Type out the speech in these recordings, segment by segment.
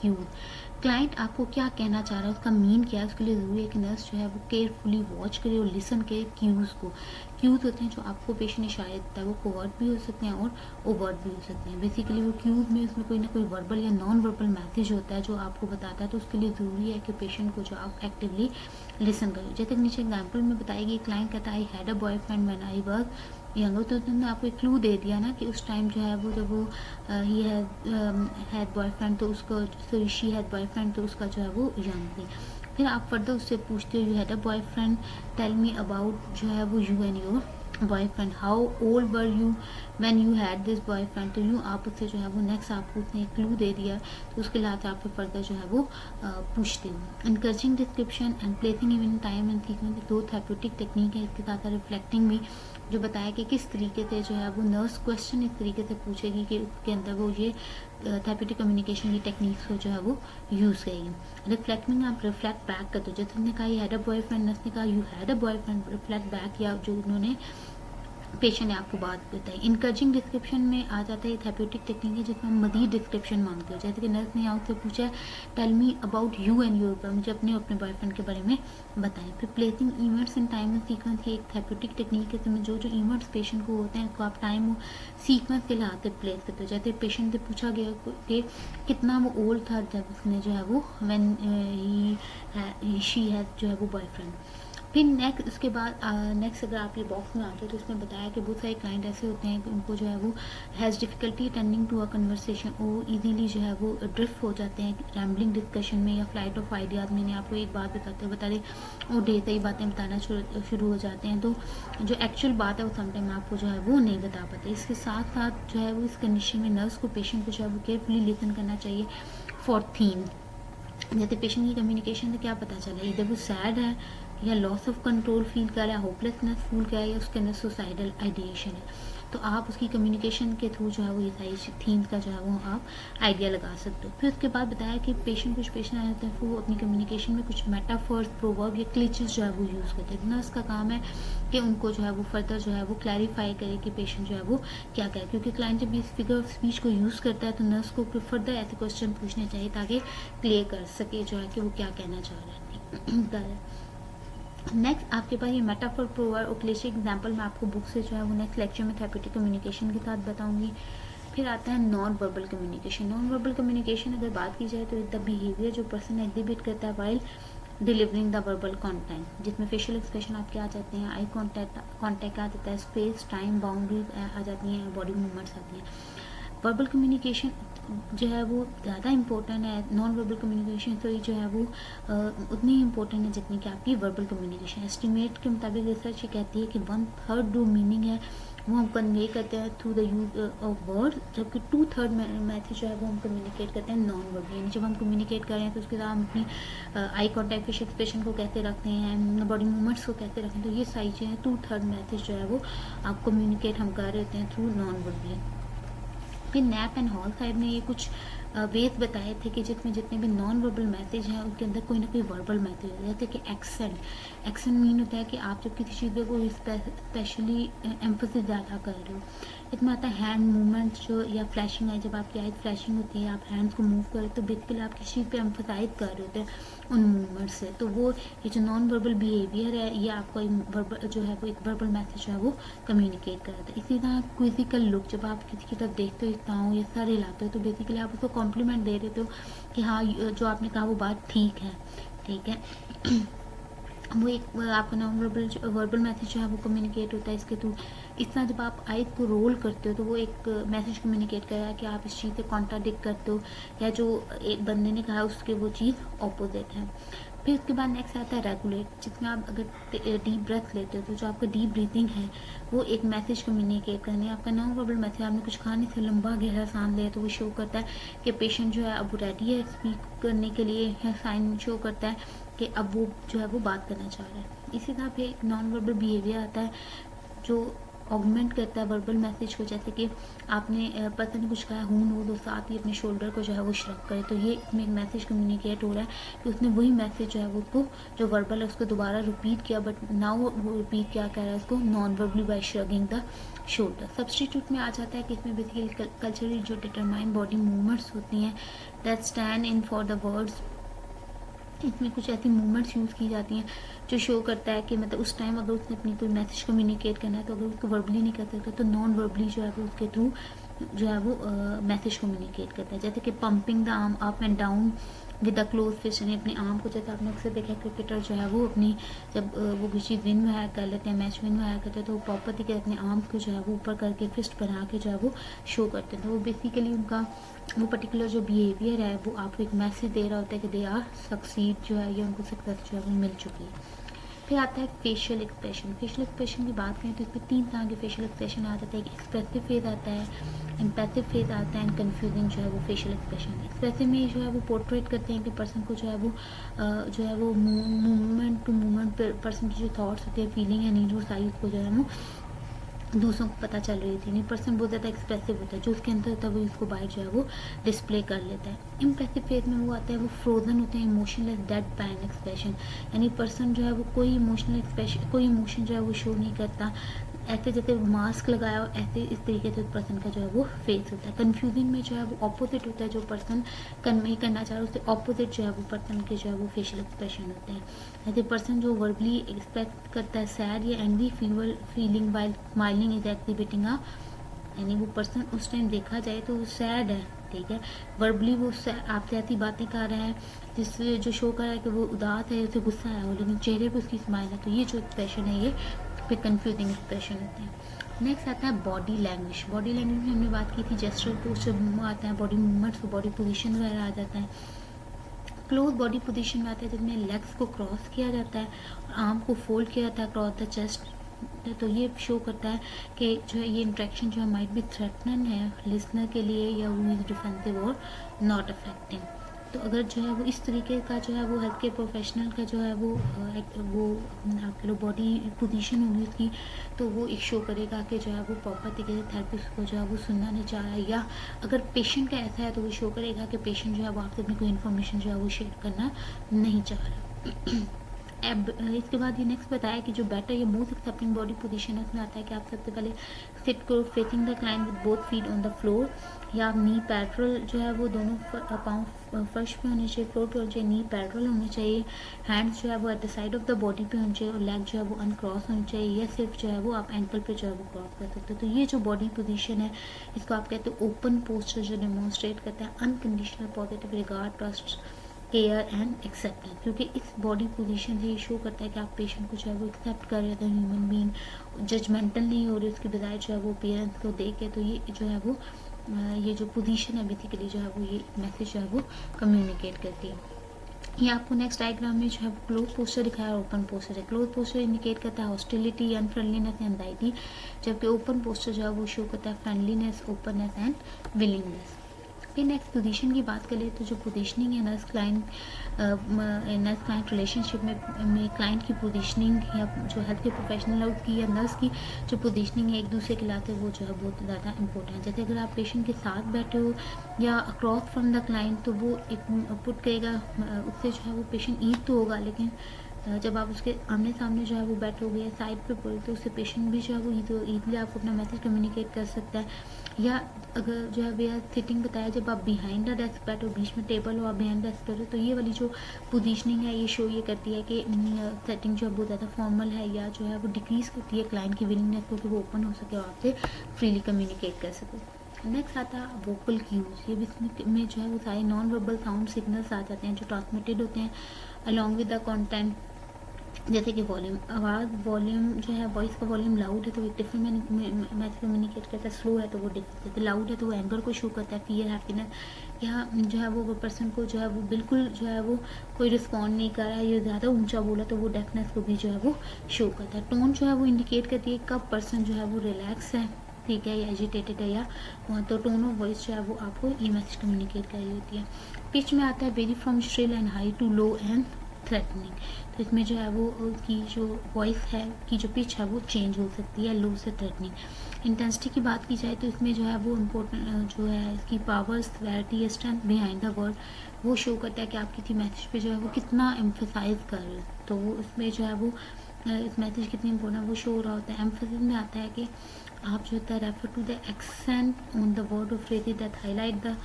Cues. Client आपको क्या कहना चाह रहा है, उसका मीन क्या है, उसके लिए ज़रूरी है कि नर्स जो है वो केयरफुली वॉच करे और लिसन करे क्यूज़ को। क्यूज़ होते हैं जो आपको पेशेंट इशारे देता है, वो कोवर्ट भी हो सकते हैं और ओवर्ट भी हो सकते हैं। बेसिकली वो क्यूज़ में उसमें कोई ना कोई वर्बल या नॉन वर्बल मैसेज होता है जो आपको बताता है, तो उसके लिए ज़रूरी है कि पेशेंट को जो आप एक्टिवली लिसन करें। जैसे नीचे एग्जाम्पल में बताएगी, क्लाइंट कहता है I had a boyfriend when I was younger, तो तुमने आपको एक क्लू दे दिया ना कि उस टाइम जो है वो जब वो ही हैड बॉयफ्रेंड तो उसको, सॉरी शी हैड बॉयफ्रेंड तो उसका जो है वो यंग थी। फिर आप फर्दर उससे पूछते हो you had a boyfriend, tell me about जो है वो you and your boyfriend, how old were you when you had this boyfriend. तो यूँ आप उससे जो है वो नेक्स्ट आपको उसने एक क्लू दे दिया, तो उसके लिए आप फिर फर्दर जो है वो पूछते हो। Encouraging description and placing even time and sequence दो थेरेप्यूटिक टेक्निक है। इसके साथ रिफ्लेक्टिंग भी जो बताया कि किस तरीके से जो है वो नर्स क्वेश्चन इस तरीके से पूछेगी कि उसके अंदर वो ये थेरेप्यूटिक कम्युनिकेशन की टेक्निक्स को जो है वो यूज़ करेगी। रिफ्लेक्टिंग आप रिफ्लेक्ट बैक करते हो, जैसे हमने कहा you had a boyfriend, nurse ने कहा you had a boyfriend, reflect back या जो उन्होंने पेशेंट ने आपको बात बताई। इनकरेजिंग डिस्क्रिप्शन में आ जाता है थेरेप्यूटिक टेक्निक है जिसमें हम मजीद डिस्क्रिप्शन मांगते हो, जैसे कि नर्स ने आपसे पूछा है tell me about you and your boyfriend, मुझे अपने बॉयफ्रेंड के बारे में बताएं। फिर placing events in time and sequence की एक थेरेप्यूटिक टेक्निक है जिसमें जो जो इवेंट्स पेशेंट को होते हैं उसको आप टाइम सीक्वेंस के लिहाज से प्लेस करते हो। जैसे पेशेंट से पूछा गया कि कितना वो ओल्ड था जब उसने जो है वो व्हेन ही शी हैज जो है वो बॉयफ्रेंड। फिर नेक्स्ट उसके बाद नेक्स्ट अगर आप ये बॉक्स में आते हो तो उसमें बताया कि बहुत सारे क्लाइंट ऐसे होते हैं कि उनको जो है वो has difficulty attending to a conversation, वो इजीली जो है वो ड्रिफ्ट हो जाते हैं रैम्बलिंग डिस्कशन में या फ्लाइट ऑफ आइडियाज़ में। आपको एक बात बता रहे वो ढेर सारी बातें बताना शुरू हो जाते हैं, तो जो एक्चुअल बात है वो समटाइम आपको जो है वो नहीं बता पाते। इसके साथ साथ जो है वो इस कंडीशन में नर्स को पेशेंट को जो है वो केयरफुली लिसन करना चाहिए फॉर थीम। जैसे पेशेंट की कम्युनिकेशन से क्या पता चला, इधर वो सैड है या लॉस ऑफ कंट्रोल फील कर रहा है, होपलेसनेस फील कर रहा है या उसके अंदर सुसाइडल आइडिएशन है। तो आप उसकी कम्युनिकेशन के थ्रू जो है वो ये सारी थीम्स का जो है वो आप आइडिया लगा सकते हो। फिर उसके बाद बताया कि कुछ पेशेंट आ जाते हैं वो अपनी कम्युनिकेशन में कुछ मेटाफर्स, प्रोवर्ब या क्लिचेस जो है वो यूज़ करते हैं। नर्स का काम है कि उनको जो है वो फर्दर जो है वो क्लैरिफाई करे कि पेशेंट जो है वो क्या कहे, क्योंकि क्लाइंट जब इस फिगर ऑफ स्पीच को यूज़ करता है तो नर्स को फर्दर ऐसे क्वेश्चन पूछने चाहिए ताकि क्लियर कर सके जो है कि वो क्या कहना चाह रहे हैं। नेक्स्ट आपके पास ये मेटाफर, प्रोवर्ब और क्लिशे एग्जाम्पल मैं आपको बुक से जो है वो नेक्स्ट लेक्चर में थेरेप्यूटिक कम्युनिकेशन के साथ बताऊंगी। फिर आता है non verbal communication. Non verbal communication अगर बात की जाए तो द बिहेवियर जो पर्सन एग्जिबिट करता है while delivering the verbal content, जिसमें फेशियल एक्सप्रेशन आपके आ जाते हैं, आई कॉन्टैक्ट आ जाता है, स्पेस टाइम बाउंड्रीज आ जाती हैं, बॉडी मूवमेंट्स आती हैं। वर्बल कम्युनिकेशन जो है वो ज़्यादा इम्पोर्टेंट है, नॉन वर्बल कम्युनिकेशन तो ये जो है वो उतनी ही इम्पोर्टेंट है जितनी कि आपकी वर्बल कम्युनिकेशन। एस्टिमेट के मुताबिक रिसर्च ये कहती है कि 1/3 जो मीनिंग है वो हम कन्वे करते हैं through the use of word, जबकि 2/3 मैसेज जो है वो हम कम्युनिकेट करते हैं नॉन वर्बल। यानी जब हम कम्युनिकेट कर रहे हैं तो उसके साथ हम अपनी आई कॉन्टैक्ट, फेशियल एक्सप्रेशन को कैसे रखते हैं, बॉडी मूवमेंट्स को कैसे रखते हैं, तो ये सारी चीज़ें 2/3 मैसेज जो है वो आप कम्युनिकेट हम कर रहे होते हैं थ्रू नॉन वर्बली। फिर नैप एंड हॉल साहब ने ये कुछ वेज बताए थे कि जिसमें जितने भी नॉन वर्बल मैसेज हैं उनके अंदर कोई ना कोई वर्बल मैसेज है। जैसे कि एक्सेंट मीन होता है कि आप जब किसी चीज़ पे कोई स्पेशली एम्फोसिस ज़्यादा कर रहे हो। इसमें आता है हैंड मूवमेंट्स जो या फ्लैशिंग है, जब आपकी आइज फ्लैशिंग होती है आप हैंड्स को मूव करें तो बेसिकली आप किसी चीज़ पे एम्फोसाइज कर रहे होते हैं उन मूवमेंट से। तो वो ये जो नॉन वर्बल बिहेवियर है ये आपको वर्बल जो है वो एक वर्बल मैसेज जो है वो कम्युनिकेट करता है। इसी तरह क्विजिकल लुक, जब आप किसी की तरफ देखते हो, इतना हो या सर हिलाते हो तो बेसिकली आप उसको कॉम्प्लीमेंट दे देते हो कि हाँ जो आपने कहा वो बात ठीक है, ठीक है। वो एक आपका नॉन वर्बल मैसेज जो है वो कम्युनिकेट होता है इसके थ्रू। इस तरह जब आप आइज को रोल करते हो तो वो एक मैसेज कम्युनिकेट कर रहा है कि आप इस चीज़ से कॉन्ट्राडिक्ट करते हो या जो एक बंदे ने कहा उसके वो चीज़ ऑपोजिट है। फिर उसके बाद नेक्स्ट आता है रेगुलेट, जिसमें आप अगर डीप ब्रेथ लेते हो तो जो आपका डीप ब्रीथिंग है वो एक मैसेज कम्युनिकेट करनी है। आपका नॉन वर्बल मैसेज, आपने कुछ खाने से लंबा गहरा सांस लिया तो वो शो करता है कि पेशेंट जो है अब रेडी है स्पीक करने के लिए, या साइन शो करता है कि अब वो जो है वो बात करना चाह रहा है। इसी तरह फिर एक नॉन वर्बल बिहेवियर आता है जो ऑगमेंट करता है वर्बल मैसेज को, जैसे कि आपने पर्सन ने कुछ कहा हूँ नो, तो साथ ही अपने शोल्डर को जो है वो श्रक करे, तो ये इसमें एक मैसेज कम्युनिकेट हो रहा है कि उसने वही मैसेज जो है वो उसको जो वर्बल है उसको दोबारा रिपीट किया, बट नाउ वो रिपीट क्या कह रहा है उसको non verbally by shrugging the shoulder. Substitute में आ जाता है कि इसमें बेसिकली कल्चरली जो डिटरमाइन बॉडी मूवमेंट्स होती हैं that stand in for the words, इसमें कुछ ऐसी मूवमेंट्स यूज़ की जाती हैं जो शो करता है कि मतलब उस टाइम अगर उसने अपनी कोई मैसेज कम्युनिकेट करना है तो अगर उसको वर्बली नहीं कर सकता तो नॉन वर्बली जो है वो उसके थ्रू जो है वो मैसेज कम्युनिकेट करता है, जैसे कि pumping the arm up and down with the close fist, यानी अपने आर्म को, जैसे आपने अक्सर देखा क्रिकेटर जो है वो अपनी जब वो किसी विन में हायर कर लेते हैं, मैच विन में हायर करते हैं, तो वो प्रॉपर तरीके अपने आर्म्स को जो है वो ऊपर करके फिस्ट बना के जो है वो शो करते हैं, तो वो बेसिकली उनका वो पर्टिकुलर जो बिहेवियर है वो आपको एक मैसेज दे रहा होता है कि दे आर सक्सीड जो है या उनको सक्सेस जो है वो मिल चुकी है। फिर आता है फेशियल एक्सप्रेशन। फेशियल एक्सप्रेशन की बात करें तो इसमें 3 तरह के फेशियल एक्सप्रेशन आ जाता है, एक एक्सप्रेसिव फेज आता है, एम्पैथिव फेज आता है एंड कन्फ्यूजिंग जो है वो फेशियल एक्सप्रेशन। एक्सप्रेसिव में जो है वो पोर्ट्रेट करते हैं कि पर्सन को जो है वो मूवमेंट टू मूवमेंट पर्सन की जो थॉट्स होते हैं, फीलिंग है, नीड और साइज को जो है वो दूसरों को पता चल रही थी। नहीं, पर्सन बहुत ज़्यादा एक्सप्रेसिव होता है, जो उसके अंदर होता है वो इसको बाहर जो है वो डिस्प्ले कर लेता है। इम्प्रेसिव फेज में वो आता है वो फ्रोजन होते हैं, इमोशनलेस डेड पैन एक्सप्रेशन, यानी पर्सन जो है वो कोई इमोशनल एक्सप्रेशन, कोई इमोशन जो है वो शो नहीं करता, ऐसे जैसे मास्क लगाया हो ऐसे इस तरीके से पर्सन का जो है वो फेस होता है। कन्फ्यूजिंग में जो है वो ऑपोजिट होता है, जो पर्सन कन्वे करना चाह रहा है उससे ऑपोजिट जो है वो पर्सन के जो है वो फेशियल एक्सप्रेशन होते हैं। जैसे पर्सन जो वर्बली एक्सपेक्ट करता है सैड या angry feeling while smiling is activating a, यानी वो पर्सन उस टाइम देखा जाए तो वो सैड है, ठीक है, वर्बली वो आपसे ऐसी बातें कर रहा है जिससे जो शो कर रहा है कि वो उदास है, उसे गुस्सा आया हो, लेकिन चेहरे पे उसकी स्माइल है, तो ये जो एक्सप्रेशन है ये फिर कन्फ्यूजिंग एक्सप्रेशन होते हैं। नेक्स्ट आता है बॉडी लैंग्वेज। बॉडी लैंग्वेज में हमने बात की थी जेस्चर, पोस्चर आता है, बॉडी मूवमेंट्स, बॉडी पोजीशन वगैरह आ जाता है। क्लोज बॉडी पोजीशन में आता है जिसमें लेग्स को क्रॉस किया जाता है और आर्म को फोल्ड किया जाता है अक्रॉस द चेस्ट, तो ये शो करता है कि जो है ये इंट्रैक्शन जो है माइट भी थ्रेटनिंग है लिसनर के लिए या वो इज डिफेंसिव और नॉट अफेक्टिंग। तो अगर जो है वो इस तरीके का जो है वो हेल्थ केयर प्रोफेशनल का जो है वो आप कह लो बॉडी पोजीशन होगी उसकी, तो वो एक शो करेगा कि जो है वो प्रॉपर तरीके से थेरेपिस्ट को जो है वो सुनना नहीं चाह रहा है, या अगर पेशेंट का ऐसा है तो वो शो करेगा कि पेशेंट जो है वो आपसे अपनी कोई इन्फॉर्मेशन जो है वो शेयर करना नहीं चाह रहा। अब इसके बाद ये नेक्स्ट बताया कि जो बेटर ये मोस्ट एक्सेप्टिंग बॉडी पोजीशन है, उसमें आता है कि आप सबसे पहले सिट करो facing the client with both feet on the floor, या नी पैरल जो है वो दोनों पाँव फर्श पे होने चाहिए, फ्लोर पे होने चाहिए, नी पैरल होने चाहिए, हैंड्स जो है वो at the side of the body पे होने चाहिए और लेग जो है वो अनक्रॉस होनी चाहिए, या सिर्फ जो है वो आप एंकल पे जो है वो क्रॉस कर सकते हो। तो ये जो बॉडी पोजीशन है इसको आप कहते हो ओपन पोस्चर, जो डेमोन्स्ट्रेट करता है unconditional positive regard, trust, care and acceptance, क्योंकि इस बॉडी पोजीशन से ये शो करता है कि आप पेशेंट को जो है वो एक्सेप्ट कर रहे थे, ह्यूमन बीइंग जजमेंटल नहीं हो रही उसकी बजाय जो है वो अपीयरेंस को देख के, तो ये जो है वो ये जो पोजीशन है बेसिकली जो है वो ये मैसेज जो है वो कम्युनिकेट करती है। ये आपको नेक्स्ट डायग्राम में जो है क्लोज पोस्चर दिखाया है, ओपन पोस्चर है। क्लोज पोस्चर इंडिकेट करता है हॉस्टिलिटी, अनफ्रेंडलीनेस, एंजाइटी, जबकि ओपन पोस्चर जो है वो शो करता है फ्रेंडलीनेस, ओपननेस एंड विलिंगनेस। फिर नेक्स्ट पोजीशन की बात करें तो जो पोजीशनिंग है नर्स क्लाइंट रिलेशनशिप में क्लाइंट की पोजीशनिंग या जो हेल्थ के प्रोफेशनल है उसकी या नर्स की जो पोजीशनिंग है एक दूसरे के लाते वो जो है बहुत ज़्यादा इंपॉर्टेंट है। जैसे अगर आप पेशेंट के साथ बैठे हो या अक्रॉस फ्रॉम द क्लाइंट तो वो एक पुट करेगा, उससे जो है वो पेशेंट ईद तो होगा, लेकिन जब आप उसके आमने सामने जो है वो बैठोगे या साइड पे पड़े तो उससे पेशेंट भी जो है वो ईजिली आपको अपना मैसेज कम्युनिकेट कर सकता है। या अगर जो है भैया सिटिंग बताया जब आप बिहाइंड द डेस्क बैठो, बीच में टेबल हो, आप बिहाइंड डेस्क बैठो, तो ये वाली जो पोजीशनिंग है ये शो ये करती है कि सेटिंग जो है बहुत ज़्यादा फॉर्मल है या जो है वो डिक्रीज करती है क्लाइंट की विलिंगनेस को कि वो ओपन हो सके और आपसे फ्रीली कम्युनिकेट कर सके। नेक्स्ट आता है वोकल क्यूज। ये भी में जो है वो सारे नॉन वर्बल साउंड सिग्नल्स आ जाते हैं जो ट्रांसमिटेड होते हैं अलॉन्ग विद द कंटेंट, जैसे कि वॉल्यूम, आवाज़ वॉल्यूम जो है वॉइस का वॉल्यूम लाउड है तो एक डिफरेंट मैसेज कम्युनिकेट करता है, स्लो है तो वो डिफरेंट, जैसे लाउड है तो वो एंगर को शो करता है, फियर, हैप्पीनेस, या जो है वो पर्सन को जो है वो बिल्कुल जो है वो कोई रिस्पॉन्ड नहीं कर रहा है या ज़्यादा ऊंचा बोला तो वो डेफनेस को भी जो है वो शो करता है। टोन जो है वो इंडिकेट करती है कब पर्सन जो है वो रिलैक्स है, ठीक है, या एजिटेटेड है, या तो टोन ऑफ वॉइस जो है वो आपको ये मैसेज कम्युनिकेट कर रही होती है। पिच में आता है very from shrill and high to low and threatening. तो इसमें जो है वो उसकी जो वॉइस है की जो पिच है वो चेंज हो सकती है लो से थ्रेटनिंग। इंटेंसिटी की बात की जाए तो इसमें जो है वो इम्पोर्टेंट जो है इसकी पावर, सिवियरिटी या स्ट्रेंथ बिहाइंड द वर्ड वो शो करता है कि आप किसी मैसेज पे जो है वो कितना एम्फेसाइज कर रहे हो। तो वो उसमें जो है वो इस मैसेज कितनी इम्पोर्टेंट वो शो हो रहा होता है। एम्फेसिस में आता है कि आप जो होता है refer to the accent on the word और phrases that highlight the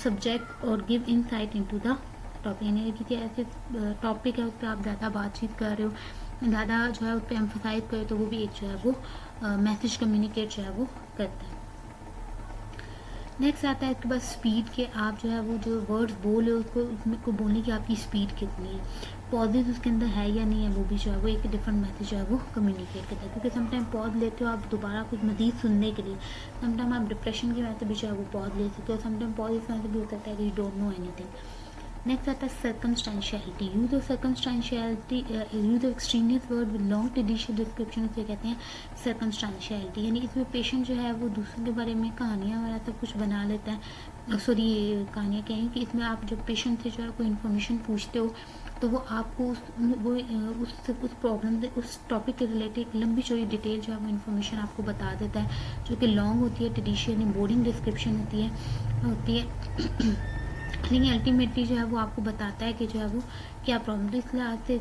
subject और give insight into the topic. यानी किसी ऐसे टॉपिक है उस पर आप ज़्यादा बातचीत कर रहे हो, ज़्यादा जो है उस पर एम्फेसाइज करें, तो वो भी एक जो है वो मैसेज कम्युनिकेट जो है वो करता है। नेक्स्ट आता है इसके बाद स्पीड के, आप जो है वो जो वर्ड्स बोले उसको उसको बोलने की आपकी स्पीड कितनी है, पॉजेज उसके अंदर है या नहीं है, वो भी जो है वो एक डिफरेंट मैसेज जो है वो कम्युनिकेट करता है। क्योंकि समटाइम पॉज लेते हो आप दोबारा कुछ मजीद सुनने के लिए, समटाइम आप डिप्रेशन की वजह से भी जो है वो पॉज ले सकते हो, समटाइम पॉज इस वजह से भी हो सकता है कि you don't know anything. Next आता है circumstantiality. Use of circumstantiality, use of extraneous word with long traditional description उसे कहते हैं सर्कमस्टेंशियलिटी। यानी इसमें पेशेंट जो है वो दूसरों के बारे में कहानियाँ वगैरह सब कुछ बना लेता है। सॉरी, कहानियाँ कहें कि इसमें आप जब पेशेंट से जो है कोई इन्फॉर्मेशन पूछते हो तो वो आपको उस प्रॉब्लम से उस टॉपिक के रिलेटेड लंबी चौड़ी डिटेल जो है वो इन्फॉर्मेशन आपको बता देता है, जो कि लॉन्ग होती है, ट्रेडिशनल बोरिंग डिस्क्रिप्शन होती है लेकिन अल्टीमेटली जो है वो आपको बताता है कि जो है वो क्या प्रॉब्लम, इस लिहाज से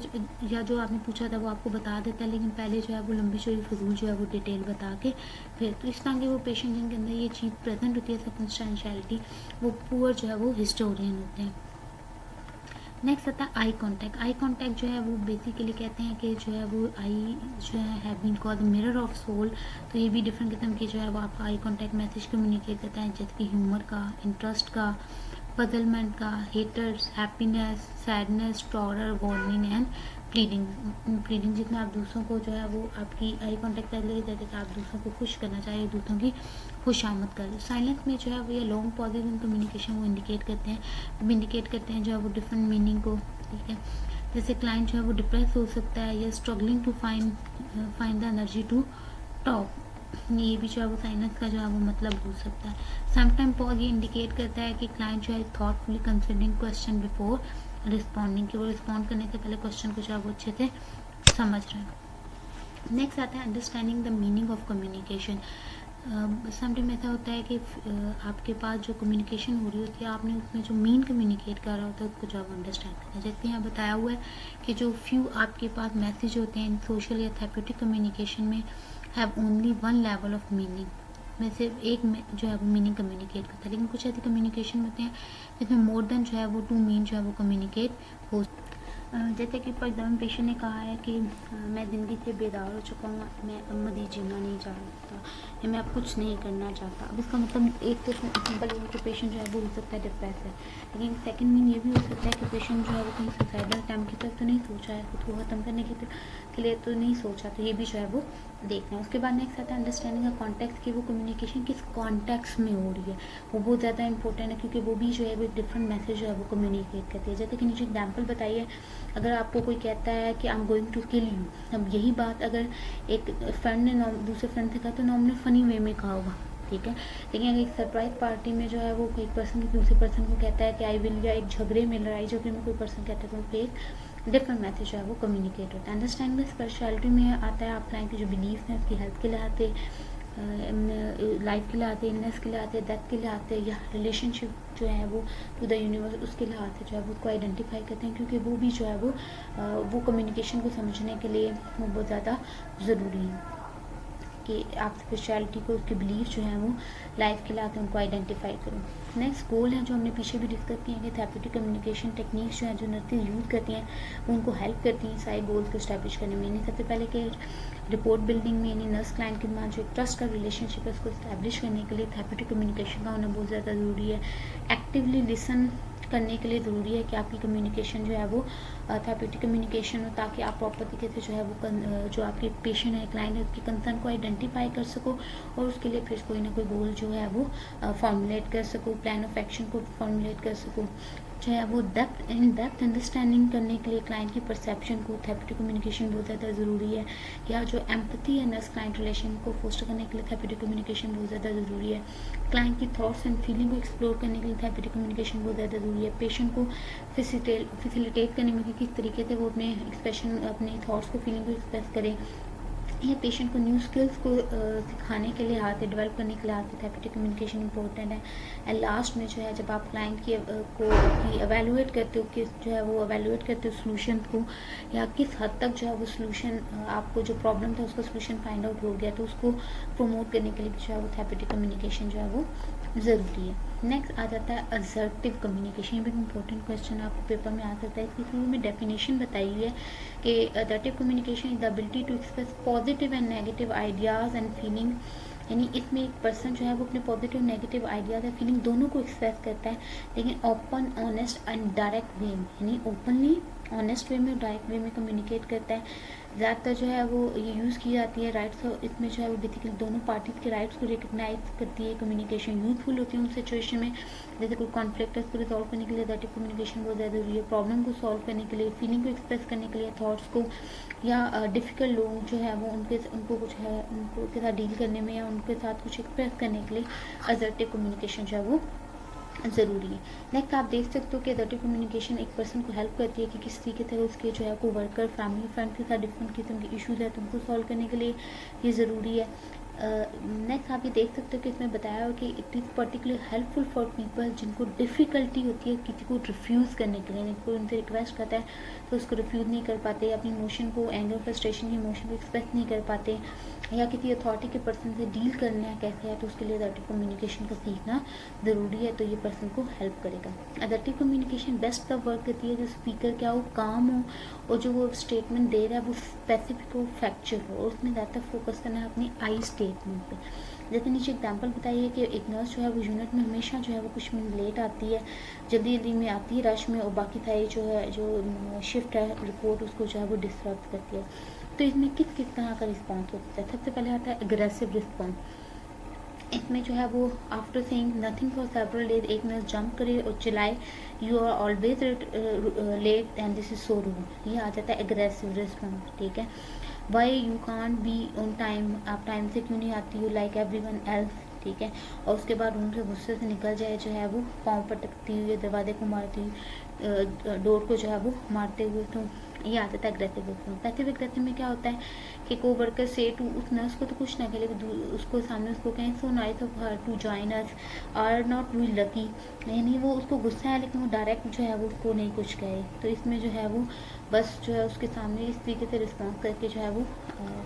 या जो आपने पूछा था वो आपको बता देता है, लेकिन पहले जो है वो लंबी चौड़ी फजूल जो है वो डिटेल बता के फिर, तो इस तरह के वो पेशेंट जिनके अंदर ये चीज़ प्रेजेंट होती है सर्कमस्टेंशियलिटी, वो पुअर जो है वो हिस्टोरियन होते हैं। नेक्स्ट आता है आई कॉन्टैक्ट। आई कॉन्टैक्ट जो है वो बेसिकली कहते हैं कि जो है वो आई जो है been called mirror of soul. तो ये भी डिफरेंट किस्म की जो है वो आपका आई कॉन्टैक्ट मैसेज कम्युनिकेट करता है, जैसे कि ह्यूमर का, इंटरेस्ट का, पजलमेंट का, hatred, happiness, sadness, terror, warning and pleading जिसमें आप दूसरों को जो है वो आपकी आई कॉन्टैक्ट कर ले जैसे कि आप दूसरों को खुश करना चाहिए, दूसरों की खुश आमद कर। साइलेंस में जो है वो ये लॉन्ग पॉजेज इन कम्युनिकेशन वो इंडिकेट करते हैं जो है वो डिफरेंट मीनिंग को, ठीक है। जैसे क्लाइंट जो है वो डिप्रेस हो सकता है या struggling to find the energy to talk, ये भी जो है वो साइलेंस का जो है वो मतलब हो सकता है। समटाइम पॉज ये इंडिकेट करता है कि क्लाइंट जो है thoughtfully considering question before responding, कि वो रिस्पॉन्ड करने से पहले क्वेश्चन को जो है वो अच्छे से समझ रहे हैं। नेक्स्ट आता है understanding the meaning of communication. Sometime ऐसा होता है कि आपके पास जो कम्युनिकेशन हो रही होती है, आपने उसमें जो मीन कम्युनिकेट कर रहा होता है उसको जो आप अंडरस्टैंड करना है। जैसे यहाँ बताया हुआ है कि जो फ्यू आपके पास मैसेज होते हैं सोशल या थेरेप्यूटिक कम्युनिकेशन में have only one level of meaning, में सिर्फ एक जो है वो मीनिंग कम्युनिकेट करता है, लेकिन कुछ ऐसे कम्युनिकेशन होते हैं जिसमें मोर देन जो है वो टू मीन जो है वो कम्युनिकेट हो। जैसे कि फॉर एग्जाम्पल पेशेंट ने कहा है कि मैं ज़िंदगी से बेदार हो चुका हूँ, मैं अब मज़ीद जीना नहीं चाहता या मैं अब कुछ नहीं करना चाहता। अब इसका मतलब एक तो सिंपल उनको पेशेंट जो है वो हो सकता है डिप्रेस है, लेकिन सेकंड मीन ये भी हो सकता है कि पेशेंट जो है वो कहीं सुसाइडल अटैम्प्ट की तरफ तो नहीं सोचा है, खुद को ख़त्म करने के लिए तो नहीं सोचा, तो ये भी जो है वो देखना है। उसके बाद नेक्स्ट आता है अंडरस्टैंडिंग का कॉन्टेक्स्ट, की वो कम्युनिकेशन किस कॉन्टेक्स्ट में हो रही है, वो बहुत ज़्यादा इंपॉर्टेंट है, क्योंकि वो भी जो है वो एक डिफरेंट मैसेज जो है वो कम्युनिकेट करती है। जैसे कि नीचे एग्जाम्पल बताइए, अगर आपको कोई कहता है कि I am going to kill you, अब यही बात अगर एक फ्रेंड ने दूसरे फ्रेंड से कहा तो नॉर्मली फनी वे में कहा होगा, ठीक है। लेकिन अगर एक सरप्राइज पार्टी में जो है वो कोई पर्सन दूसरे पर्सन को कहता है कि आई विल, या एक झगड़े में लड़ाई झगड़े में कोई पर्सन कहता है तो फिर एक डिफरेंट मैसेज जो है वो कम्युनिकेट होता है। अंडरस्टैंडिंग स्पेशलिटी में आता है आप क्लाइंट की जो बिलीफ है उसकी हेल्थ के लिए आते, लाइफ के लिए आते, इलनेस के लिए आते, डेथ के लिए आते, या रिलेशनशिप जो है वो टू द यूनिवर्स उसके लिए आते जो है वो उसको आइडेंटिफाई करते हैं, क्योंकि वो भी जो है वो कम्युनिकेशन को समझने के लिए वो बहुत ज़्यादा ज़रूरी है कि आप स्पेशलिटी को, उसके बिलीफ जो है वो लाइफ के लिए आते हैं उनको आइडेंटिफाई करो। नेक्स्ट गोल है जो हमने पीछे भी डिस्कस किए हैं कि थेरेप्यूटिक कम्युनिकेशन टेक्निक्स जो है जो नर्सेज यूज़ करती हैं वो उनको हेल्प करती हैं सारे गोल्स को इस्टेब्लिश करने में। यानी सबसे पहले कि रिपोर्ट बिल्डिंग में, यानी नर्स क्लाइंट के बाद जो एक ट्रस्ट का रिलेशनशिप है उसको इस्टेब्लिश करने के लिए थेरेप्यूटिक कम्युनिकेशन का होना बहुत ज़्यादा ज़रूरी है। एक्टिवली लिसन करने के लिए ज़रूरी है कि आपकी कम्युनिकेशन जो है वो थेरेप्यूटिक कम्युनिकेशन हो, ताकि आप प्रॉपर तरीके से जो है वो जो आपके पेशेंट है, क्लाइंट है, उसकी कंसर्न को आइडेंटिफाई कर सको और उसके लिए फिर कोई ना कोई गोल जो है वो फॉर्मुलेट कर सको, प्लान ऑफ एक्शन को फॉर्मुलेट कर सको। जो है वो इन डेप्थ अंडरस्टैंडिंग करने के लिए क्लाइंट की परसेप्शन को थेरेपेटिक कम्युनिकेशन बहुत ज़्यादा ज़रूरी है। या जो एम्पैथी है नर्स क्लाइंट रिलेशन को फोस्टर करने के लिए थेरेपेटिक कम्युनिकेशन बहुत ज़्यादा ज़रूरी है। क्लाइंट की थॉट्स एंड फीलिंग को एक्सप्लोर करने के लिए थेरेपेटिक कम्युनिकेशन बहुत ज़्यादा ज़रूरी है। पेशेंट को फैसिलिटेट करने में कि किस तरीके से वो अपने एक्सप्रेशन, अपने थॉट्स को, फीलिंग को एक्सप्रेस करें, या पेशेंट को न्यू स्किल्स को सिखाने के लिए आते, डेवलप करने के लिए आते, थेरेपेटिक कम्युनिकेशन इंपॉर्टेंट है। एंड लास्ट में जो है जब आप क्लाइंट की को एवेलुएट करते हो, किस जो है वो एवेलुएट करते हो सोल्यूशन को, या किस हद तक जो है वो सोल्यूशन, आपको जो प्रॉब्लम था उसका सोल्यूशन फाइंड आउट हो गया, तो उसको प्रमोट करने के लिए भी जो है वो थेरेपेटिक कम्युनिकेशन जो है वो ज़रूरी है। नेक्स्ट आ जाता है असर्टिव कम्युनिकेशन। ये भी इंपॉर्टेंट क्वेश्चन आपको पेपर में आ सकता है। इसकी थ्रू में डेफिनेशन बताई हुई है कि assertive communication is the ability to express positive and negative ideas and feeling. यानी इसमें एक पर्सन जो है वो अपने पॉजिटिव नेगेटिव आइडियाज़ या फीलिंग दोनों को एक्सप्रेस करता है, लेकिन open, honest and direct way में, यानी ओपनली, ऑनेस्ट वे में, डायरेक्ट वे में कम्युनिकेट करता है। ज़्यादातर जो है वो ये यूज़ की जाती है राइट्स, और इसमें जो है वो बेसिकली दोनों पार्टीज़ के राइट्स को रिकग्नाइज करती है। कम्युनिकेशन यूजफुल होती है उन सिचुएशन में, जैसे कोई कॉन्फ्लिक्ट है उसको रिजॉल्व करने के लिए असर्टिव कम्युनिकेशन बहुत ज़्यादा ज़रूरी है। प्रॉब्लम को सॉल्व करने के लिए, फीलिंग को एक्सप्रेस करने के लिए, थॉट्स को, या डिफ़िकल्ट लोग जो है वो उनको कुछ है, उनको के साथ डील करने में या उनके साथ कुछ एक्सप्रेस करने के लिए असर्टिव कम्युनिकेशन जो है वो ज़रूरी है। नेक्स्ट आप देख सकते हो कि असर्टिव कम्युनिकेशन एक पर्सन को हेल्प करती है कि किस तरीके से उसके जो है को वर्कर, फैमिली, फ्रेंड के साथ डिफरेंट किस्म के इश्यूज़ है तो उनको सॉल्व करने के लिए ये ज़रूरी है। नेक्स्ट आप ये देख सकते हो कि इसमें बताया हो कि it is particular helpful for people जिनको डिफ़िकल्टी होती है किसी को रिफ्यूज़ करने के लिए, कोई उनसे रिक्वेस्ट करता है तो उसको रिफ्यूज़ नहीं कर पाते, अपनी इमोशन को, एंगर, फ्रस्ट्रेशन की इमोशन को एक्सप्रेस नहीं कर पाते, या किसी अथॉरिटी के पर्सन से डील करना है कैसे है, तो उसके लिए असर्टिव कम्युनिकेशन का सीखना ज़रूरी है। तो ये पर्सन को हेल्प करेगा। असर्टिव कम्युनिकेशन बेस्ट तब वर्क करती है जो स्पीकर क्या हो, काम हो, और जो वो स्टेटमेंट दे रहा है वो स्पेसिफिक हो, फैक्चुअल हो, और उसमें ज़्यादा फोकस करना है अपनी आई स्टेटमेंट पे। जैसे नीचे एग्जांपल बताई है कि एक नर्स जो है वो यूनिट में हमेशा जो है वो कुछ मिनट लेट आती है, जल्दी जल्दी में आती है, रश में, और बाकी सारी जो शिफ्ट है, रिपोर्ट, उसको जो है वो डिस्टर्ब करती है। तो इसमें किस किस तरह का रिस्पॉन्स हो सकता है? सबसे पहले आता है एग्रेसिव रिस्पॉन्स। इसमें जो है वो after saying nothing for several days एक नर्स जंप करे और चिल्लाए, you are always late and this is so rude. ये आ जाता है एग्रेसिव रिस्पॉन्स, ठीक है। Why you can't be on time, आप टाइम से क्यों नहीं आती हो लाइक एवरीवन एल्स, ठीक है। और उसके बाद रूम से गुस्से से निकल जाए, जो है वो पाँव पटकती हुई, दरवाजे को मारती हुई, डोर को जो है वो मारते हुए, तो ये आ जाता है एग्रेसिव रिस्पॉन्स। पैसिव एग्रेसिव में क्या होता है कि को वर्कर से टू, उस नर्स को तो कुछ ना कहे लेकिन उसको सामने उसको कहें so nice of her to join us, are not we lucky, यानी वो उसको गुस्सा है लेकिन वो डायरेक्ट जो है वो उसको नहीं कुछ कहे। तो इसमें जो है वो बस जो है उसके सामने इस तरीके से रिस्पॉन्स करके जो है वो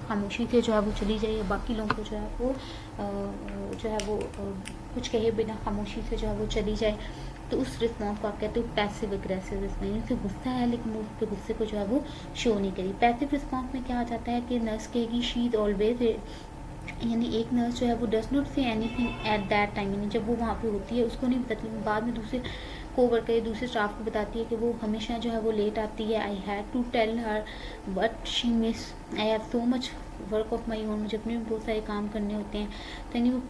खामोशी से जो है वो चली जाए, बाकी लोगों को जो है वो जो है वो कुछ कहे बिना खामोशी से जो है वो चली जाए, तो उस रिस्पॉन्स को आप कहते हो पैसिव एग्रेसिव रिस्पॉन्स। उसे गुस्सा है लेकिन वो उसके गुस्से को जो है वो शो नहीं करी। पैसिव रिस्पॉन्स में क्या आ जाता है कि नर्स कहेगी शी इज़ ऑलवेज, यानी एक नर्स जो है वो does not say anything at that time, यानी जब वो वहाँ पे होती है उसको नहीं बताती, बाद में दूसरे कोवर्कर, दूसरे स्टाफ को बताती है कि वो हमेशा जो है वो लेट आती है। I had to tell her but she miss, I have so much work of my own, मुझे अपने भी बहुत सारे काम करने होते हैं। तो यानी वो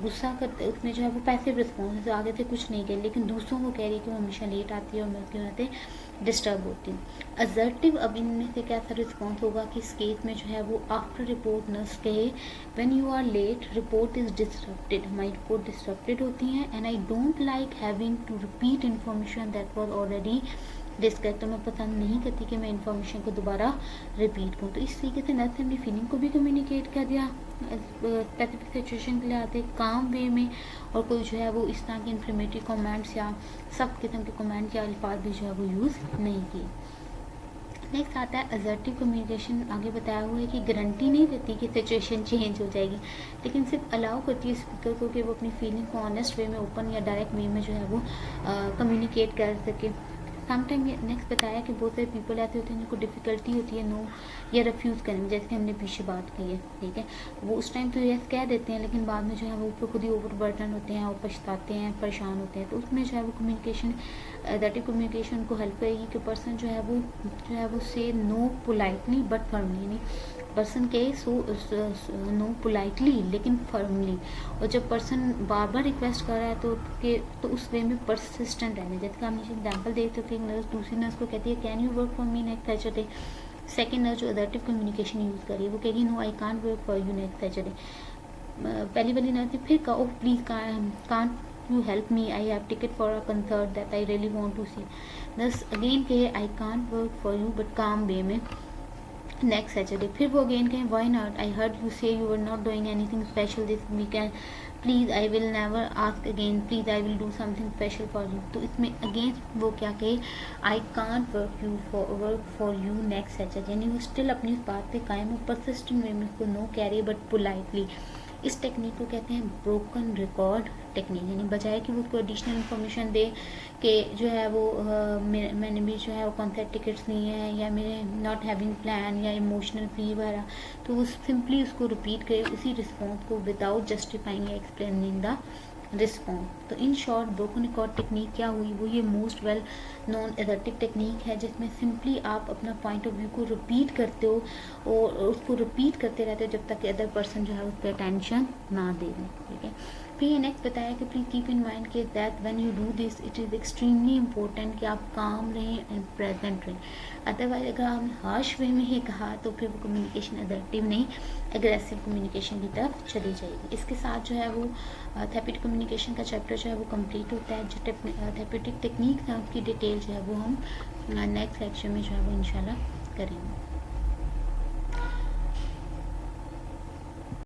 गुस्सा करते, उसमें जो है वो पैसिव रिस्पॉन्स, आगे से कुछ नहीं कह, लेकिन दूसरों को कह रही है कि वो हमेशा लेट आती है और मैं उसकी वजह से डिस्टर्ब होती हूँ। असर्टिव, अब इनमें से कैसा रिस्पॉन्स होगा कि इस केस में जो है वो आफ्टर रिपोर्ट नर्स कहे when you are late report is disturbed, हमारी रिपोर्ट डिस्टर्बटेड होती हैं, and I don't like having to repeat information that was already discuss, तो मैं पसंद नहीं करती कि मैं इन्फॉर्मेशन को दोबारा रिपीट करूँ। तो इस तरीके से नर्स ने अपनी फीलिंग को भी कम्युनिकेट कर दिया स्पेसिफिक सिचुएशन के लिए आते काम वे में, और कोई जो है वो इस तरह के इन्फ्लेमेटरी कमेंट्स या सब किस्म के कमेंट या अल्फाज भी जो है वो यूज़ नहीं किए। नेक्स्ट आता है असर्टिव कम्युनिकेशन। आगे बताया हुआ है कि गारंटी नहीं देती कि सिचुएशन चेंज हो जाएगी, लेकिन सिर्फ अलाउ करती है स्पीकर को कि वो अपनी फीलिंग को ऑनेस्ट वे में, ओपन या डायरेक्ट वे में जो है वो कम्युनिकेट कर सके। समटाइम नेक्स्ट बताया कि बहुत सारे पीपल ऐसे होते हैं जिनको डिफ़िकल्टी होती है नो या रिफ्यूज़ करने में, जैसे हमने पीछे बात की है, ठीक है। वो उस टाइम तो यस कह देते हैं लेकिन बाद में जो है वो ऊपर खुद ही ओवरबर्डन होते हैं और पछताते हैं, परेशान होते हैं, तो उसमें जो है वो कम्युनिकेशन एडर्टिव कम्युनिकेशन को हेल्प करेगी कि पर्सन जो है वो से नो पोलाइटली बट फर्मली, नहीं पर्सन के नो पोलाइटली लेकिन फर्मली। और जब पर्सन बार बार रिक्वेस्ट कर रहा है तो उस वे में परसिस्टेंट रहने। जैसे कि आप नीचे एग्जाम्पल देखते हो कि एक नर्स दूसरी नर्स को कहती है can you work for me next Saturday. Second nurse जो एडर्टिव कम्युनिकेशन यूज़ करिए वो कहेगी no I can't work for you next Saturday. पहली वाली नर्स ने फिर कहा oh please can't you help me, I have ticket for a concert that I really want to see. Thus again कहे I can't work for you but calm way में next Saturday। फिर वो again कहें why not, I heard you say you were not doing anything special this weekend, please I will never ask again, please I will do something special for you। तो इसमें again वो क्या कहे I can't work for you next Saturday, यानी वो still अपनी उस बात पे कायम हो, persistent वे में उसको नो कह रही है बट पोलाइटली। इस टेक्निक को कहते हैं ब्रोकन रिकॉर्ड टेक्निक, यानी बजाय कि वो उसको एडिशनल इन्फॉर्मेशन दे कि जो है वो मैंने भी जो है वो कॉन्सर्ट टिकट्स लिए हैं या मेरे नॉट हैविंग प्लान या इमोशनल फी वगैरह, तो वो सिंपली उसको रिपीट करे उसी रिस्पॉन्स को विदाउट जस्टिफाइंग या एक्सप्लेनिंग द रिस्पॉन्स। तो in short broken record technique क्या हुई, वो ये मोस्ट वेल नॉन एडर्टिव टेक्निक है जिसमें सिंपली आप अपना पॉइंट ऑफ व्यू को रिपीट करते हो और उसको रिपीट करते रहते हो जब तक कि अदर पर्सन जो है उस पर अटेंशन ना दे दें। ठीक है, फिर ये नेक्स्ट बताया कि प्लीज कीप इन माइंड कि that when you do this it is extremely important कि आप काम रहें एंड प्रेजेंट रहें। अदरवाइज अगर आपने हार्श वे में ही कहा तो फिर वो कम्युनिकेशन एडर्टिव नहीं एग्रेसिव कम्युनिकेशन की तरफ चली जाएगी। इसके साथ जो है वो थेरेप्यूटिक कम्युनिकेशन का चैप्टर जो है वो कंप्लीट होता है। जो थेरेप्यूटिक टेक्निक है उसकी डिटेल जो है वो हम नेक्स्ट लेक्चर में जो है वो इंशाल्लाह करेंगे।